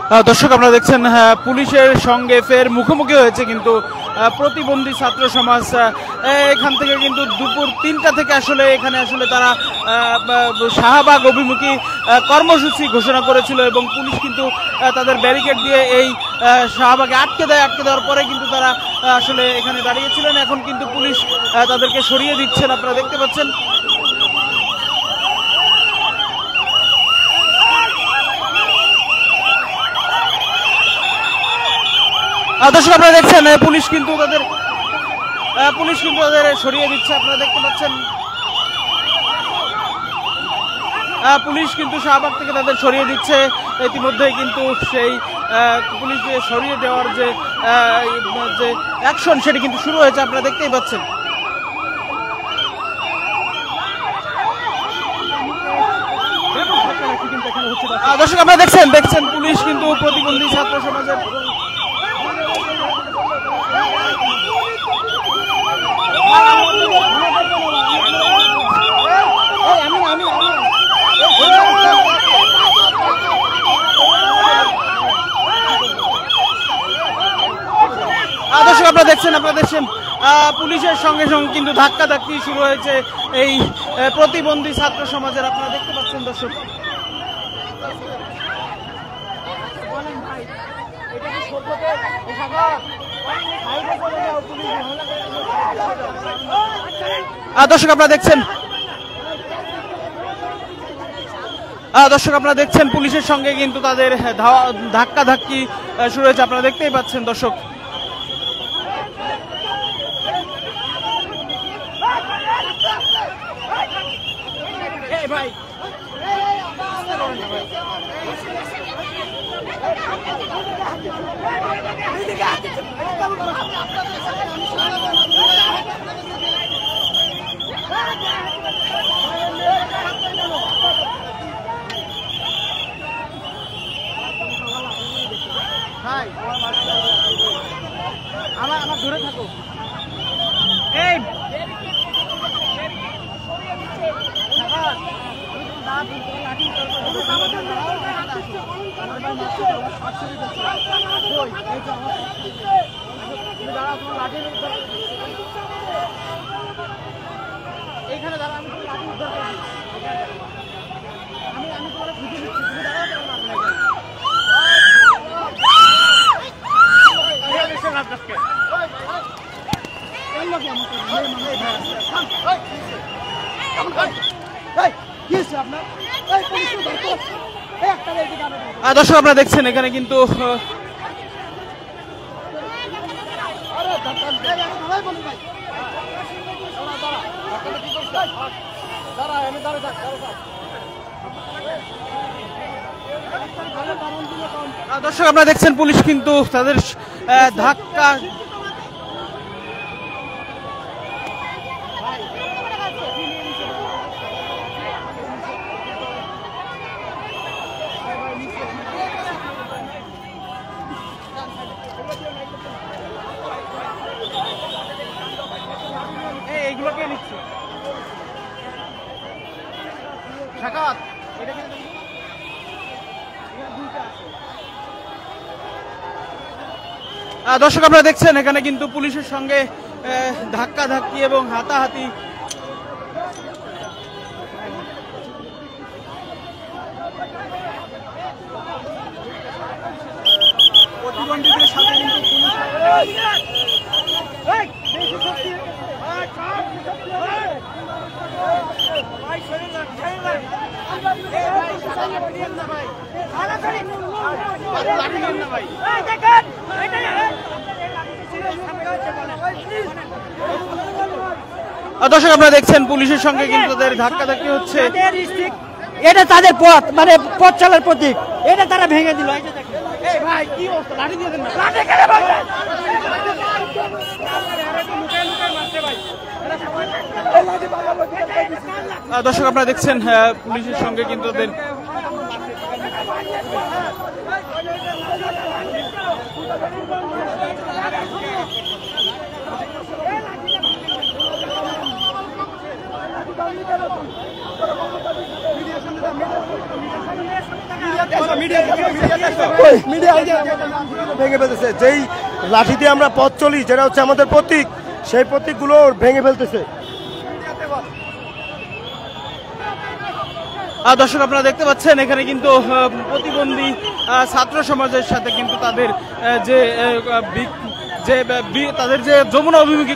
দর্শক আপনারা দেখছেন পুলিশের সঙ্গে ফের মুখোমুখি হয়েছে কিন্তু প্রতিবন্ধী ছাত্র সমাজ। এখান থেকে কিন্তু দুপুর ৩টা থেকে আসলে এখানে আসলে তারা শাহবাগ অভিমুখী কর্মসূচি ঘোষণা করেছিল এবং পুলিশ কিন্তু তাদের ব্যারিকেড দিয়ে এই শাহবাগে আটকে দেওয়ার পরে কিন্তু তারা আসলে এখানে দাঁড়িয়েছিলেন। এখন কিন্তু পুলিশ তাদেরকে সরিয়ে দিচ্ছেন, আপনারা দেখতে পাচ্ছেন। দর্শক আপনারা দেখছেন পুলিশ কিন্তু তাদের সরিয়ে দিচ্ছে, আপনারা দেখতে পাচ্ছেন। পুলিশ কিন্তু শাহবাগ থেকে তাদের সরিয়ে দিচ্ছে। ইতিমধ্যেই কিন্তু সেই পুলিশ সরিয়ে দেওয়ার যে অ্যাকশন সেটি কিন্তু শুরু হয়েছে, আপনারা দেখতেই পাচ্ছেন। দর্শক আপনারা দেখছেন পুলিশ কিন্তু প্রতিবন্ধী ছাত্র সমাজের দর্শক আপনারা দেখছেন পুলিশের সঙ্গে কিন্তু ধাক্কাধাক্কি শুরু হয়েছে এই প্রতিবন্ধী ছাত্র সমাজের, আপনারা দেখতে পাচ্ছেন। দর্শক আপনারা দেখছেন পুলিশের সঙ্গে কিন্তু তাদের ধাক্কাধাক্কি শুরু হয়েছে, আপনারা দেখতেই পাচ্ছেন। দর্শক আমার ধরে থাকো। এইখানে দাঁড়া, আমি লাঠি উদ্ধার করছি। আমি তোমার খুঁজে দিচ্ছি, তুমি দাঁড়াও। দর্শক আপনারা দেখছেন এখানে কিন্তু দর্শক আপনারা দেখছেন পুলিশ কিন্তু তাদের ধাক্কা এইগুলোকে নিচ্ছে। দর্শক আপনারা দেখছেন এখানে কিন্তু পুলিশের সঙ্গে ধাক্কাধাক্কি এবং হাতাহাতি। প্রতিবন্ধীদের সাথে কিন্তু পুলিশ দর্শক আপনারা দেখছেন পুলিশের সঙ্গে কিন্তু তাদের ধাক্কাধাক্কি হচ্ছে। এটা তাদের পথ, মানে পথ চলার প্রতীক, এটা তারা ভেঙে দিল। ভাই কি অবস্থা, লাঠি দিয়ে দেন না। দর্শক আপনারা দেখছেন পুলিশের সঙ্গে কিন্তু তাদের ভেঙে ফেলতেছে। যেই লাঠি দিয়ে আমরা পথ চলি, যেটা হচ্ছে আমাদের প্রতীক, সেই প্রতীকগুলো ভেঙে ফেলতেছে। দর্শক আপনারা দেখতে পাচ্ছেন এখানে কিন্তু প্রতিবন্ধী ছাত্র সমাজের সাথে কিন্তু তাদের তাদের যে যমুনা অভিমুখী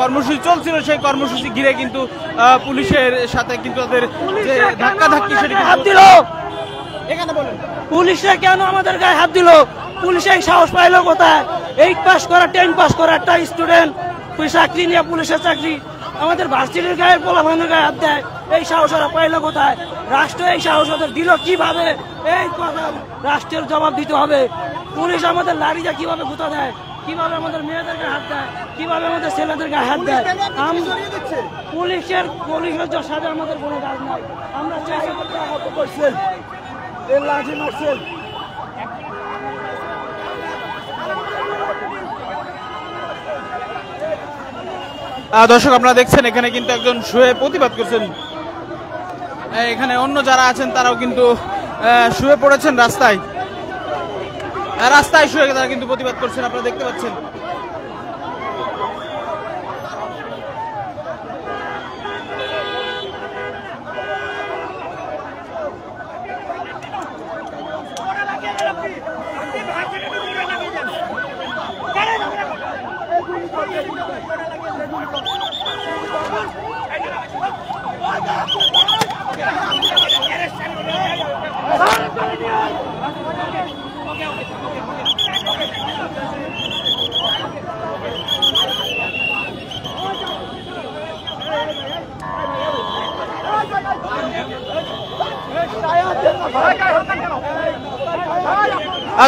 কর্মসূচি চলছিল, সেই কর্মসূচি ঘিরে কিন্তু পুলিশের সাথে কিন্তু তাদের যে ধাক্কাধাক্কি সেটি হাত দিল। এখানে বলেন পুলিশে কেন আমাদের গায়ে হাত দিল? পুলিশে সাহস পাইলো কোথায়? 8 পাস করা 10 পাস করা একটা স্টুডেন্ট চাকরি নিয়ে পুলিশের চাকরি আমাদের ভার্সিটির গায়ে পোলাপানের গায়ে হাত দেয়। এই সাহস ওরা পাইলো কোথায়? রাষ্ট্র এই সাহস ওদের দিল কিভাবে? এই কথা রাষ্ট্রের জবাব দিতে হবে। পুলিশ আমাদের লাড়িটা কিভাবে গুঁতা দেয়, কিভাবে আমাদের মেয়েদের গায়ে হাত দেয়, কিভাবে আমাদের ছেলেদের গায়ে হাত দেয়। পুলিশের সাথে আমাদের কোনো কাজ নাই। আমরা লাঠি মারছেন। দর্শক আপনারা দেখছেন এখানে কিন্তু একজন শুয়ে প্রতিবাদ করছেন। এখানে অন্য যারা আছেন তারাও কিন্তু শুয়ে পড়েছেন রাস্তায় শুয়ে তারা কিন্তু প্রতিবাদ করছেন, আপনারা দেখতে পাচ্ছেন।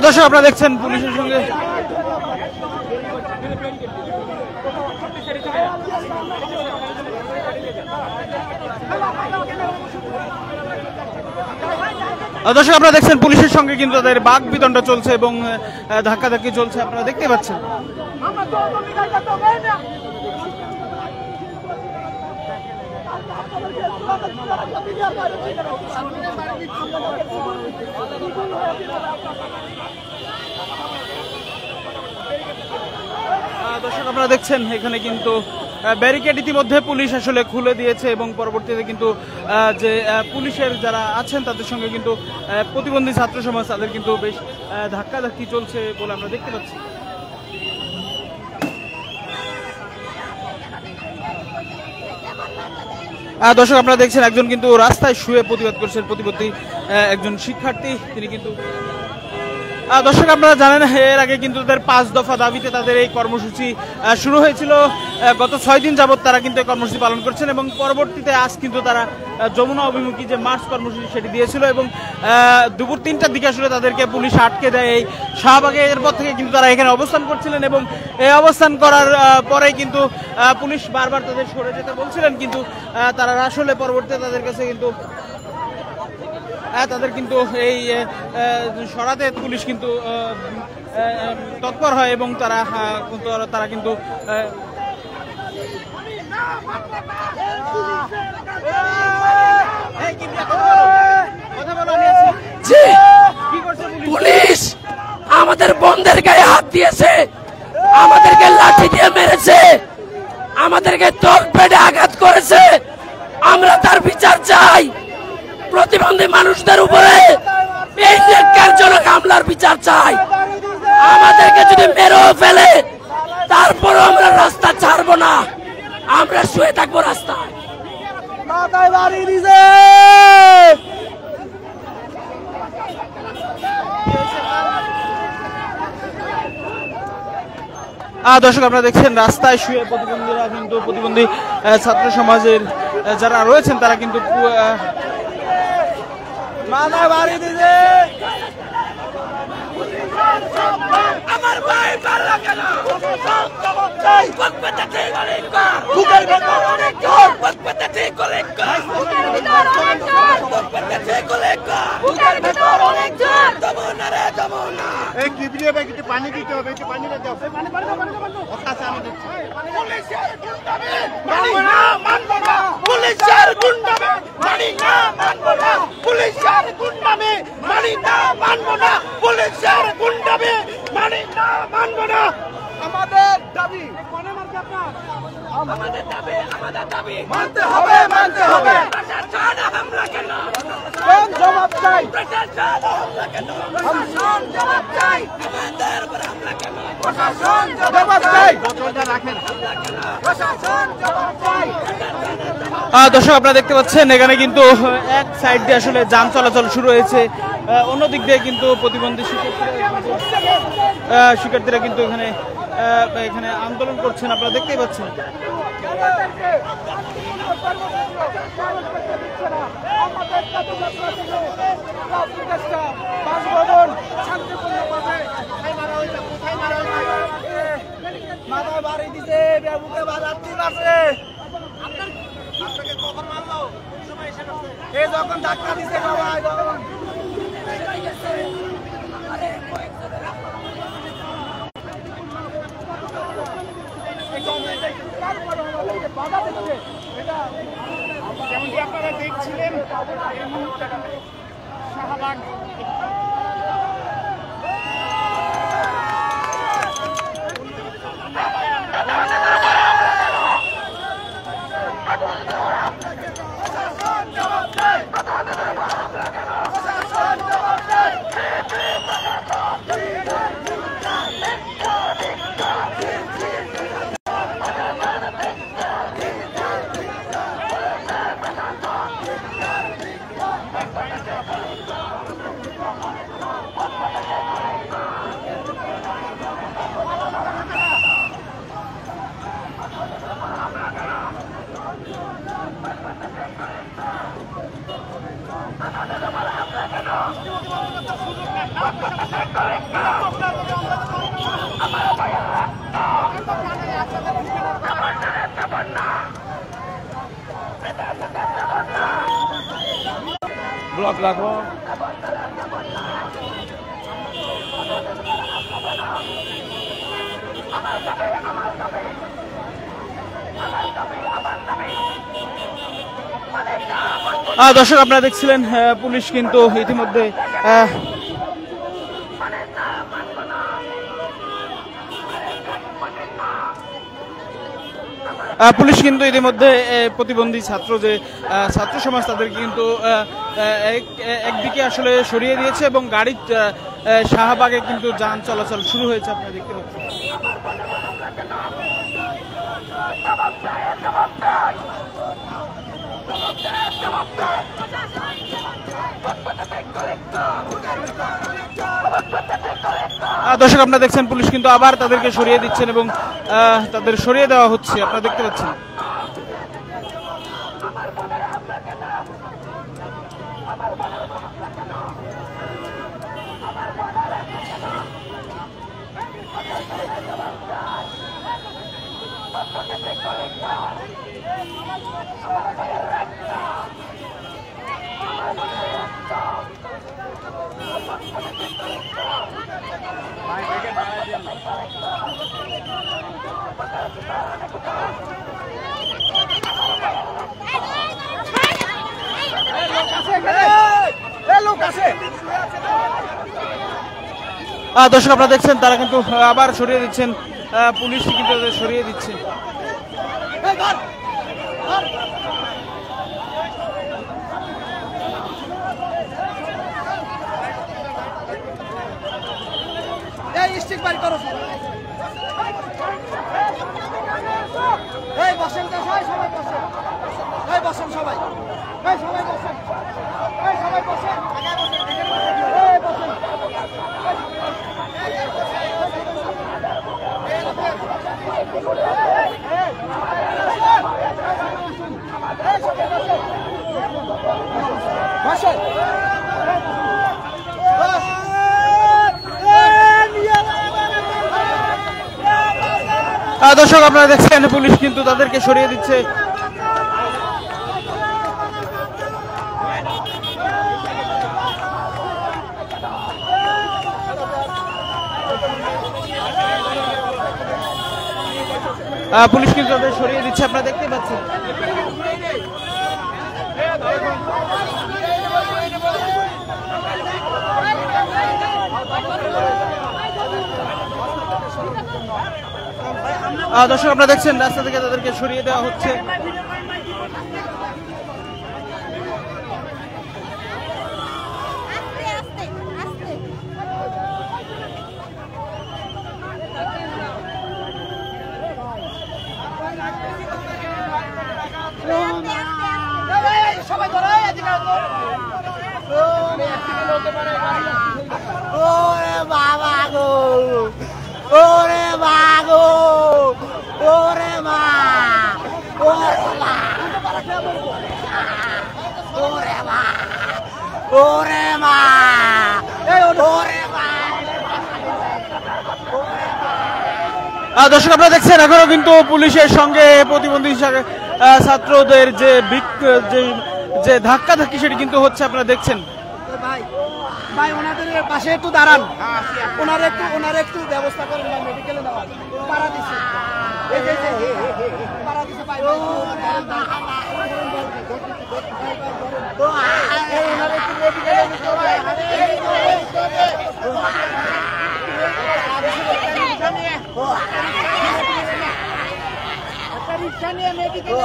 দর্শক আপনারা দেখছেন পুলিশের সঙ্গে পুলিশের সঙ্গে কিন্তু তাদের বাক বিতণ্ডা চলছে এবং ধাক্কাধাক্কি চলছে, আপনারা দেখতে পাচ্ছেন। দর্শক আপনারা দেখছেন এখানে কিন্তু ব্যারিকেড ইতিমধ্যে পুলিশ আসলে খুলে দিয়েছে এবং পরবর্তীতে কিন্তু যে পুলিশের যারা আছেন তাদের সঙ্গে কিন্তু প্রতিবন্ধী ছাত্র সমাজ তাদের কিন্তু বেশ ধাক্কাধাক্কি চলছে বলে আমরা দেখতে পাচ্ছি। দর্শক আপনারা দেখছেন একজন কিন্তু রাস্তায় শুয়ে প্রতিবাদ করছেন, প্রতিবন্ধী একজন শিক্ষার্থী, তিনি কিন্তু দর্শক আপনারা জানেন এর আগে কিন্তু তাদের 5 দফা দাবিতে তাদের এই কর্মসূচি শুরু হয়েছিল। গত 6 দিন যাবত তারা কিন্তু এই কর্মসূচি পালন করছেন এবং পরবর্তীতে আজ কিন্তু তারা যমুনা অভিমুখী যে মার্চ কর্মসূচি সেটি দিয়েছিল এবং দুপুর 3টার দিকে আসলে তাদেরকে পুলিশ আটকে দেয় এই শাহবাগে। এরপর থেকে কিন্তু তারা এখানে অবস্থান করছিলেন এবং এই অবস্থান করার পরে কিন্তু পুলিশ বারবার তাদের সরে যেতে বলছিলেন, কিন্তু তারা আসলে পরবর্তীতে তাদের কাছে কিন্তু এই সরাতে পুলিশ কিন্তু তৎপর হয় এবং তারা কিন্তু পুলিশ আমাদের বন্ধের গায়ে হাত দিয়েছে, আমাদেরকে লাঠি দিয়ে মেরেছে, আমাদেরকে তলপেটে আঘাত করেছে। আমরা তার বিচার চাই। প্রতিবন্ধী মানুষদের উপরে এই ন্যাক্কারজনক হামলার বিচার চাই। আমাদেরকে যদি মেরেও ফেলে তারপরও আমরা রাস্তা ছাড়বো না, আমরা শুয়ে থাকবো রাস্তায়। মাথায় বাড়ি দিছে। দর্শক আপনারা দেখছেন রাস্তায় শুয়ে প্রতিবন্ধীরা কিন্তু প্রতিবন্ধী ছাত্র সমাজের যারা রয়েছেন তারা কিন্তু মাথায় বাড়ি দিছে। আমার ভাই পারলো কেন? পানি দিতে হবে, পানি পুলিশের গুন্ডামি পুলিশের গুন্ডামি মানি না, মানব না। আমাদের দাবি মানতে হবে, মানতে হবে। জবাব চাই, জবাব চাই, প্রশাসন জবাব চাই, প্রশাসন জবাব চাই। দর্শক আপনারা দেখতে পাচ্ছেন এখানে কিন্তু এক সাইড দিয়ে আসলে যান চলাচল শুরু হয়েছে, অন্যদিক দিয়ে কিন্তু প্রতিবন্ধী শিক্ষার্থীরা কিন্তু এখানে আন্দোলন করছেন, আপনারা দেখতেই পাচ্ছেন। মাথায় বাড়ি দিছে, বুকে বাজাচ্ছি আছে। এ যখন ধাক্কা দিছে সবাই যখন যেমনটি আপনারা দেখছিলেন এই মুহূর্তে শাহবাগ ব্লক লাগবো। দর্শক আপনারা দেখছিলেন পুলিশ কিন্তু ইতিমধ্যে প্রতিবন্ধী ছাত্র সমাজ তাদেরকে কিন্তু একদিকে আসলে সরিয়ে দিয়েছে এবং গাড়ির শাহবাগে কিন্তু যান চলাচল শুরু হয়েছে, আপনারা দেখতে পাচ্ছেন। দর্শক আপনারা দেখছেন পুলিশ কিন্তু আবার তাদেরকে সরিয়ে দিচ্ছেন এবং তাদের সরিয়ে দেওয়া হচ্ছে, আপনারা দেখতে পাচ্ছেন। দর্শক আপনারা দেখছেন তারা কিন্তু আবার সরিয়ে দিচ্ছেন, পুলিশ কিন্তু সরিয়ে দিচ্ছে। সবাই দর্শক আপনারা দেখছেন পুলিশ কিন্তু তাদেরকে সরিয়ে দিচ্ছে। পুলিশ কিন্তু তাদের সরিয়ে দিচ্ছে, আপনারা দেখতে পাচ্ছেন। দর্শক আপনারা দেখছেন রাস্তা থেকে তাদেরকে সরিয়ে দেওয়া হচ্ছে। ওরে বাবা গো, ওরে মা গো, ওরে মা, ওরে মা, ওরে মা, ওরে মা, ওরে মা। দর্শক আপনারা দেখছেন এখনো কিন্তু পুলিশের সঙ্গে প্রতিবন্ধী ছাত্রদের যে ধাক্কা ধাক্কি সেটি কিন্তু হচ্ছে, আপনারা দেখছেন। ভাই ভাই ওনাদের পাশে একটু দাঁড়ান, ওনার একটু ব্যবস্থা করেন, মেডিকেলে নেওয়ার পাড়া দিচ্ছে, এই যে পাড়া দিচ্ছে ভাই, ওনার একটু মেডিকেলে নিতে হবে। রিক্সা নিয়ে মেডিকেলে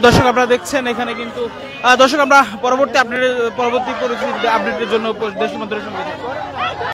দর্শক আপনারা দেখছেন এখানে কিন্তু দর্শক আমরা পরবর্তী পরিস্থিতি আপডেটের জন্য দেশের মধ্যে সঙ্গে